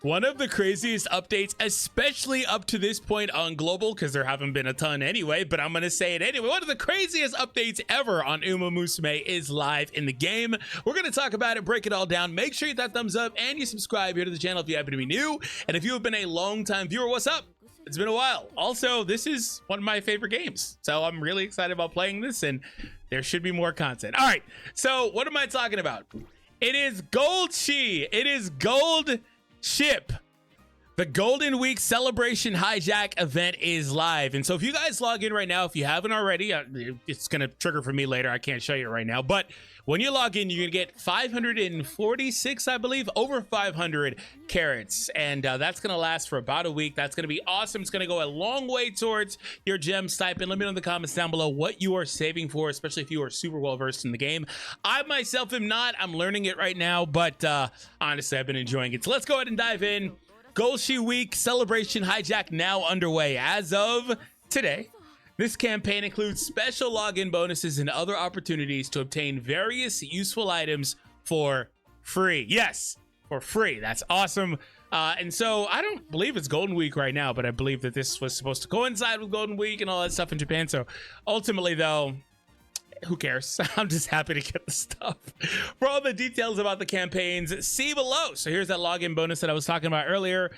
One of the craziest updates, especially up to this point on global, because there haven't been a ton anyway, but I'm going to say it anyway. One of the craziest updates ever on Umamusume is live in the game. We're going to talk about it, break it all down. Make sure you hit that thumbs up and you subscribe here to the channel if you happen to be new. And if you have been a long-time viewer, what's up? It's been a while. Also, this is one of my favorite games, so I'm really excited about playing this, and there should be more content. All right, so what am I talking about? It is Golshi. It is Gold Ship. The Golden Week Celebration Hijack event is live. And so if you guys log in right now, if you haven't already, it's going to trigger for me later. I can't show you right now. But when you log in, you're going to get 546, I believe, over 500 carats. And that's going to last for about a week. That's going to be awesome. It's going to go a long way towards your gem stipend. Let me know in the comments down below what you are saving for, especially if you are super well versed in the game. I myself am not. I'm learning it right now. But honestly, I've been enjoying it. So let's go ahead and dive in. Golshi Week Celebration Hijack now underway as of today. This campaign includes special login bonuses and other opportunities to obtain various useful items for free. Yes, for free. That's awesome. And so I don't believe it's Golden Week right now, but I believe that this was supposed to coincide with Golden Week and all that stuff in Japan. So ultimately, though, who cares? I'm just happy to get the stuff. For all the details about the campaigns, see below. So here's that login bonus that I was talking about earlier.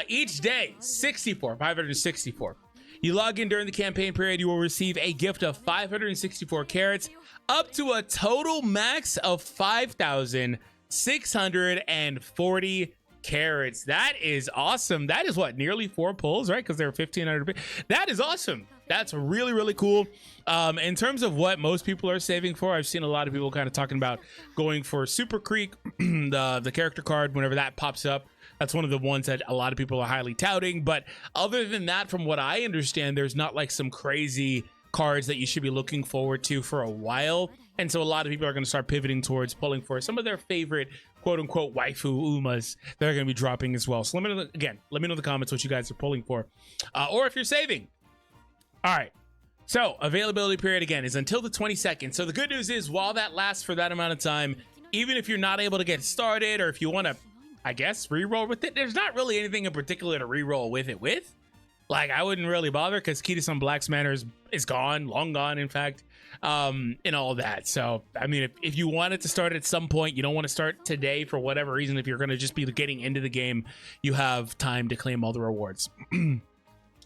Each day, 564. You log in during the campaign period, you will receive a gift of 564 carats, up to a total max of 5,640 carats. That is awesome. That is what, nearly 4 pulls, right? Because they're 1,500. That is awesome. That's really, really cool. In terms of what most people are saving for, I've seen a lot of people kind of talking about going for Super Creek, the character card, whenever that pops up. That's one of the ones that a lot of people are highly touting. But other than that, from what I understand, there's not like some crazy cards that you should be looking forward to for a while. And so a lot of people are going to start pivoting towards pulling for some of their favorite quote unquote waifu umas that are going to be dropping as well. So let me know, again, let me know in the comments what you guys are pulling for, or if you're saving. All right, so availability period again is until the 22nd. So the good news is while that lasts for that amount of time, even if you're not able to get started, or if you want to, I guess, re-roll with it, there's not really anything in particular to re-roll with it with. Like, I wouldn't really bother because Kita-san Black's Manor is gone, long gone, in fact, and all that. So, I mean, if you wanted to start at some point, you don't want to start today for whatever reason. If you're going to just be getting into the game, you have time to claim all the rewards.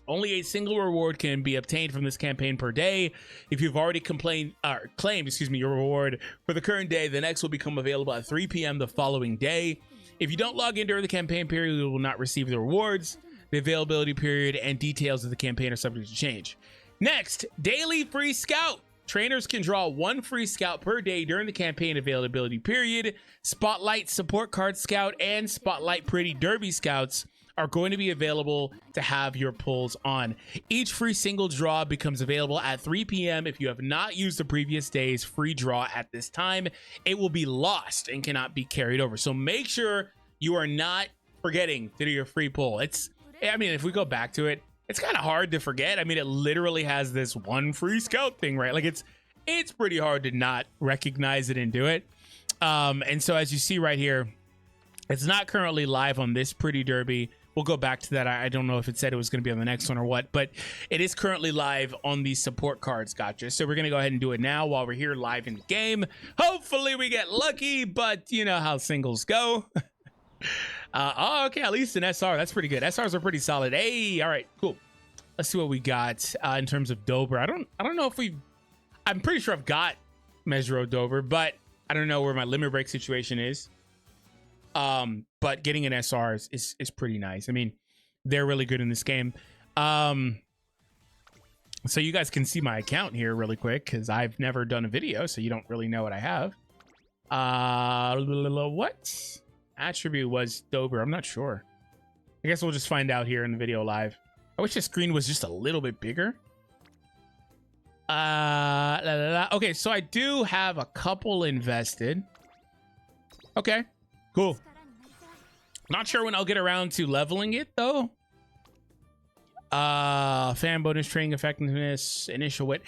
Only a single reward can be obtained from this campaign per day. If you've already claimed, your reward for the current day, the next will become available at 3 p.m. the following day. If you don't log in during the campaign period, you will not receive the rewards. The availability period and details of the campaign are subject to change. Next, daily free scout. Trainers can draw 1 free scout per day during the campaign availability period. Spotlight Support Card Scout and Spotlight Pretty Derby Scouts are going to be available to have your pulls on. Each free single draw becomes available at 3 p.m. If you have not used the previous day's free draw at this time, it will be lost and cannot be carried over. So make sure you are not forgetting to do your free pull. I mean, if we go back to it, it's kind of hard to forget. I mean, it literally has this 1 free scout thing, right? Like it's pretty hard to not recognize it and do it. And so as you see right here, it's not currently live on this Pretty Derby. We'll go back to that. I don't know if it said it was going to be on the next one or what, but it is currently live on the support cards. Gotcha. So we're going to go ahead and do it now while we're here live in the game. Hopefully we get lucky, but you know how singles go. Oh, okay. At least an SR. That's pretty good. SRs are pretty solid. Hey, all right, cool. Let's see what we got in terms of Dober. I don't know if I'm pretty sure I've got Mesro Dober, but I don't know where my limit break situation is. But getting an SR is pretty nice. I mean, they're really good in this game. So you guys can see my account here really quick because I've never done a video, so you don't really know what I have. What attribute was Dober? I'm not sure. I guess we'll just find out here in the video live. I wish the screen was just a little bit bigger. Okay, so I do have a couple invested. Okay, cool. Not sure when I'll get around to leveling it though. Fan bonus, training effectiveness, initial wit.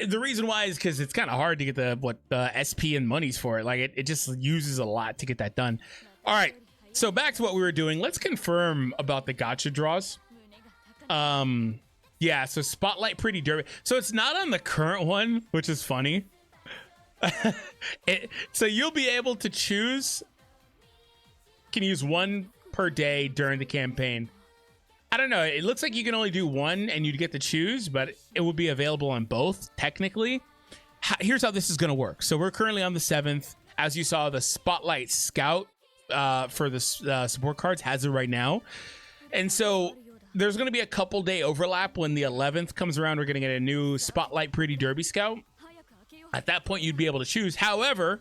The reason why is because it's kind of hard to get the SP and monies for it. Like it just uses a lot to get that done. All right, So back to what we were doing. Let's confirm about the gacha draws. Yeah, so Spotlight Pretty Derby. So it's not on the current one, which is funny. So you'll be able to choose. Can use one per day during the campaign. I don't know. It looks like you can only do one and you'd get to choose, but it would be available on both technically. Here's how this is going to work. So we're currently on the 7th. As you saw, the Spotlight Scout for the support cards has it right now. And so there's going to be a couple day overlap. When the 11th comes around, we're going to get a new Spotlight Pretty Derby Scout. At that point, you'd be able to choose. However,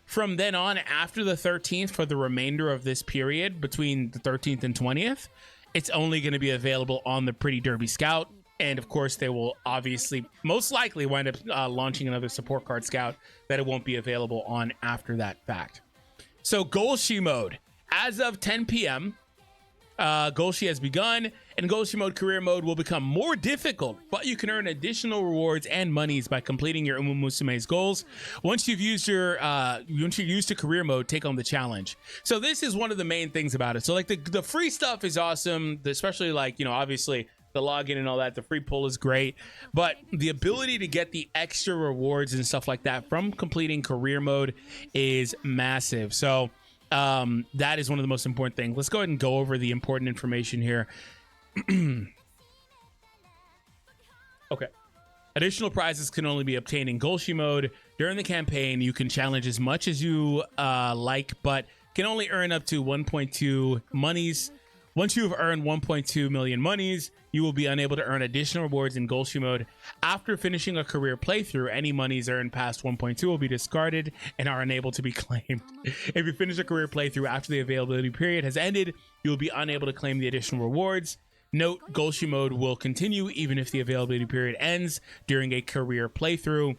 from then on, after the 13th, for the remainder of this period between the 13th and 20th, it's only going to be available on the Pretty Derby Scout. And of course, they will obviously, most likely, wind up launching another support card scout that it won't be available on after that fact. So Golshi mode, as of 10 p.m., Golshi has begun, and Golshi mode career mode will become more difficult, but you can earn additional rewards and monies by completing your Umamusume's goals. Once you've used the career mode, take on the challenge. So this is one of the main things about it. So like the free stuff is awesome, especially like, you know, obviously the login and all that. The free pull is great, but the ability to get the extra rewards and stuff like that from completing career mode is massive. So that is one of the most important things. Let's go ahead and go over the important information here. Okay. Additional prizes can only be obtained in Golshi mode. During the campaign, you can challenge as much as you like, but can only earn up to 1.2 monies. Once you have earned 1.2 million monies, you will be unable to earn additional rewards in Golshi mode. After finishing a career playthrough, any monies earned past 1.2 will be discarded and are unable to be claimed. If you finish a career playthrough after the availability period has ended, you will be unable to claim the additional rewards. Note, Golshi mode will continue even if the availability period ends during a career playthrough.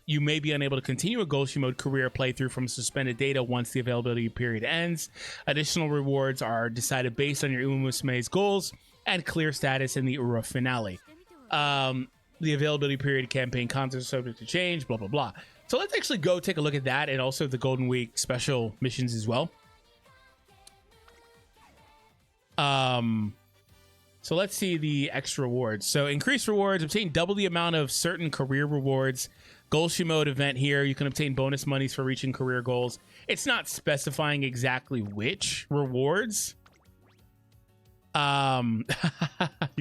You may be unable to continue a Golshi mode career playthrough from suspended data once the availability period ends. Additional rewards are decided based on your Umamusume's goals and clear status in the Ura finale. The availability period campaign content is subject to change, blah, blah, blah. So let's actually go take a look at that and also the Golden Week special missions as well. So let's see the extra rewards. So increased rewards, obtain double the amount of certain career rewards. Golshi mode event here. You can obtain bonus monies for reaching career goals. It's not specifying exactly which rewards. You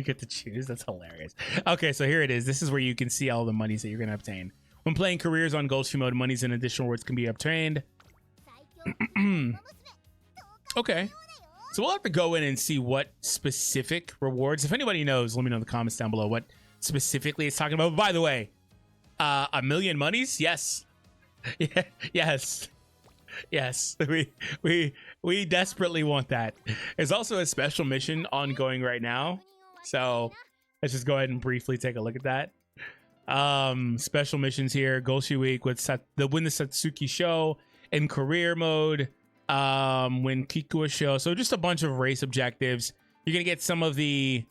get to choose. That's hilarious. Okay, so here it is. This is where you can see all the monies that you're going to obtain. When playing careers on Golshi mode, monies and additional rewards can be obtained. Okay. So we'll have to go in and see what specific rewards. If anybody knows, let me know in the comments down below what specifically it's talking about. By the way, 1 million monies? Yes. Yeah, yes. Yes. We desperately want that. There's also a special mission ongoing right now. So let's just go ahead and briefly take a look at that. Special missions here. Golshi week with win the Satsuki show in career mode. Win Kikua show. So just a bunch of race objectives. You're gonna get some of the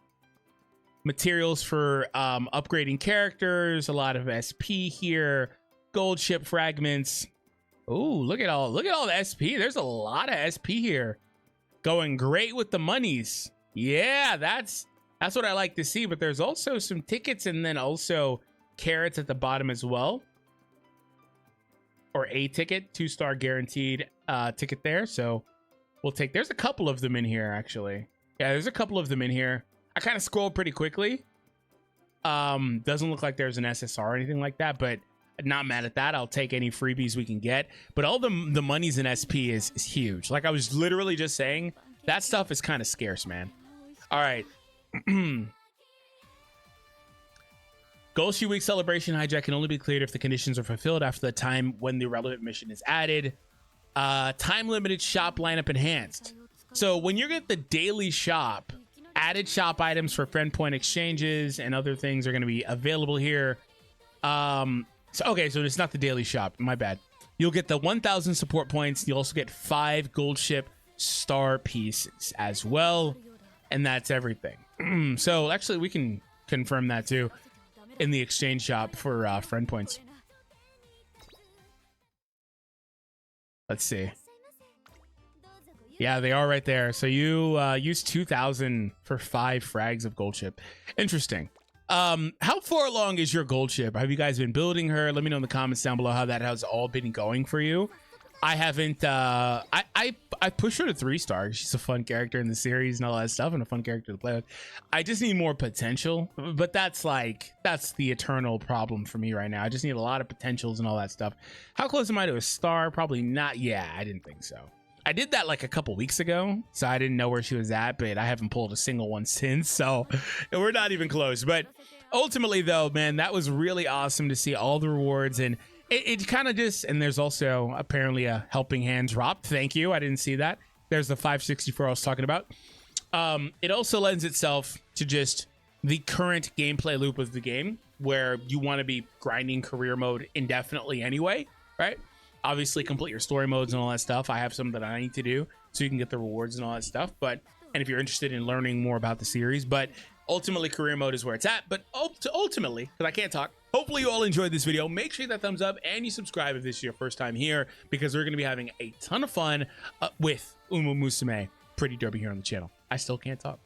materials for upgrading characters, a lot of SP here, gold ship fragments. Oh, look at all the SP. There's a lot of SP here. Going great with the monies. Yeah, that's what I like to see. But there's also some tickets and then also carrots at the bottom as well. Or a ticket, 2-star guaranteed ticket there. So we'll take, there's a couple of them in here actually. Yeah, there's a couple of them in here. I kind of scrolled pretty quickly. Doesn't look like there's an SSR or anything like that, but not mad at that. I'll take any freebies we can get. But all the monies in SP is huge. Like I was literally just saying, that stuff is kind of scarce, man. All right. Golshi Week Celebration hijack can only be cleared if the conditions are fulfilled after the time when the relevant mission is added. Time limited shop lineup enhanced. So when you get the daily shop, added shop items for friend point exchanges and other things are going to be available here. Okay, so it's not the daily shop. My bad. You'll get the 1,000 support points. You'll also get 5 gold ship star pieces as well. And that's everything. So actually we can confirm that too in the exchange shop for friend points. Yeah, they are right there. So you use 2,000 for 5 frags of gold chip. Interesting. How far along is your gold chip? Have you guys been building her? Let me know in the comments down below how that has all been going for you. I haven't. I pushed her to 3-star. She's a fun character in the series and all that stuff, and a fun character to play with. I just need more potential, but that's the eternal problem for me right now. I just need a lot of potentials and all that stuff. How close am I to a star? Probably not. Yeah, I didn't think so. I did that like a couple weeks ago, so I didn't know where she was at, but I haven't pulled a single one since, so we're not even close. But ultimately, though, man, that was really awesome to see all the rewards, and it kind of just, and there's also apparently a helping hand drop. Thank you. I didn't see that. There's the 564 I was talking about. It also lends itself to just the current gameplay loop of the game, where you want to be grinding career mode indefinitely anyway, right? Obviously complete your story modes and all that stuff. I have some that I need to do so you can get the rewards and all that stuff. And if you're interested in learning more about the series, but ultimately career mode is where it's at. But ultimately, because I can't talk, hopefully you all enjoyed this video. Make sure you hit that thumbs up and you subscribe if this is your first time here, because we're going to be having a ton of fun with Umamusume Pretty Derby here on the channel. I still can't talk.